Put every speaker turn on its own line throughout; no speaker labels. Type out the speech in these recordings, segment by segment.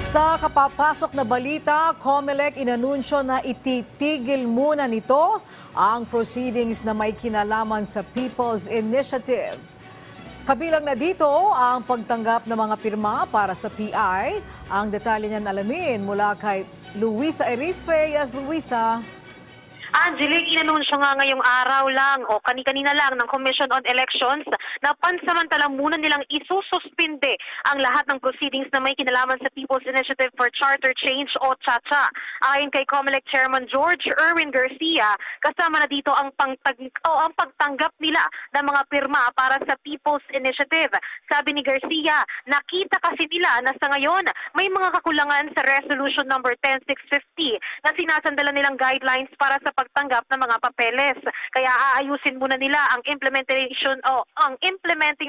Sa kapapasok na balita, COMELEC inanunsyo na ititigil muna nito ang proceedings na may kinalaman sa People's Initiative. Kabilang na dito ang pagtanggap ng mga pirma para sa PI. Ang detalye niyan alamin mula kay Luisa Erispe. Yes, Luisa.
Angelique, inanunsyo nga ngayong araw lang o kani-kanina lang ng Commission on Elections na pansamantala muna nilang isususpinde ang lahat ng proceedings na may kinalaman sa People's Initiative for Charter Change o CHACHA. Ayon kay COMELEC Chairman George Erwin Garcia, kasama na dito ang pagtanggap nila ng mga pirma para sa People's Initiative. Sabi ni Garcia, nakita kasi nila na sa ngayon may mga kakulangan sa Resolution number 10650 na sinasandala nilang guidelines para sa pagtanggap ng mga papeles. Kaya aayusin muna nila ang implementing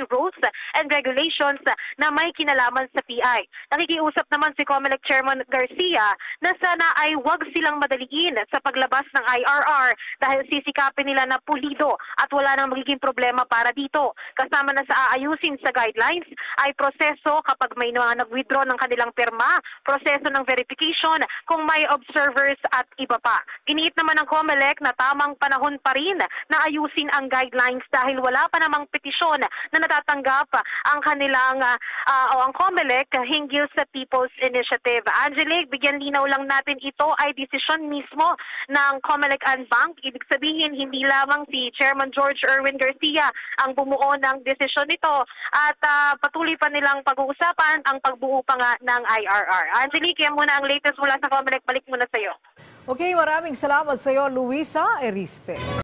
rules and regulations na may kinalaman sa PI. Nakikiusap naman si COMELEC Chairman Garcia na sana ay wag silang madaliin sa paglabas ng IRR dahil sisikapin nila na pulido at wala nang magiging problema para dito. Kasama na sa aayusin sa guidelines ay proseso kapag may mga nag-withdraw ng kanilang pirma, proseso ng verification kung may observers at iba pa. Giniit naman ng COMELEC na tamang panahon pa rin na ayusin ang guidelines dahil wala pa namang petisyon na natatanggap ang kanilang ang COMELEC hinggil sa People's Initiative. Angelique, bigyan linaw lang natin ito ay desisyon mismo ng COMELEC and Bank. Ibig sabihin, hindi lamang si Chairman George Erwin Garcia ang bumuo ng desisyon nito at patuloy pa nilang pag-uusapan ang pagbuo pa nga ng IRR. Angelique, yan muna ang latest mula sa COMELEC. Balik muna sa iyo.
Okay, maraming salamat sa iyo, Luisa Erispe.